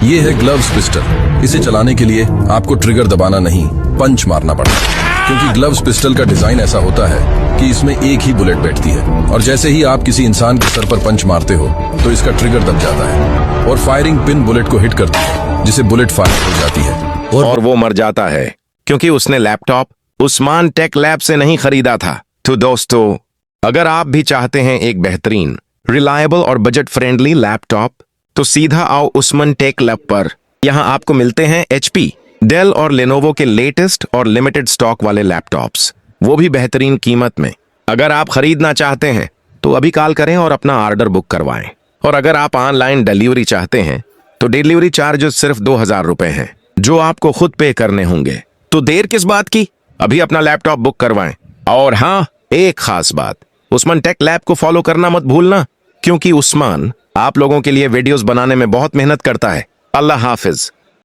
ये है gloves pistol. इसे चलाने के लिए आपको ट्रिगर दबाना नहीं, पंच मारना पड़ता है, क्योंकि ग्लव्स पिस्टल का डिजाइन ऐसा होता है कि इसमें एक ही बुलेट बैठती है और जैसे ही आप किसी इंसान के सर पर पंच मारते हो तो इसका ट्रिगर दब जाता है और फायरिंग पिन बुलेट को हिट करती है, जिसे बुलेट फायर हो जाती है और वो मर जाता है क्योंकि उसने लैपटॉप उस्मान टेक लैब से नहीं खरीदा था। तो दोस्तों, अगर आप भी चाहते हैं एक बेहतरीन, रिलायबल और बजट फ्रेंडली लैपटॉप, तो सीधा आओ उस्मान टेक लैब पर। यहाँ आपको मिलते हैं HP, डेल और लेनोवो के लेटेस्ट और लिमिटेड स्टॉक वाले लैपटॉप्स, वो भी बेहतरीन कीमत में। अगर आप खरीदना चाहते हैं तो अभी कॉल करें और अपना ऑर्डर बुक करवाएं। और अगर आप ऑनलाइन डिलीवरी चाहते हैं तो डिलीवरी चार्जेस सिर्फ 2000 रुपए हैं, जो आपको खुद पे करने होंगे। तो देर किस बात की, अभी अपना लैपटॉप बुक करवाएं। और हाँ, एक खास बात, उस्मान टेक लैब को फॉलो करना मत भूलना, क्योंकि उस्मान आप लोगों के लिए वीडियोस बनाने में बहुत मेहनत करता है। अल्लाह हाफिज।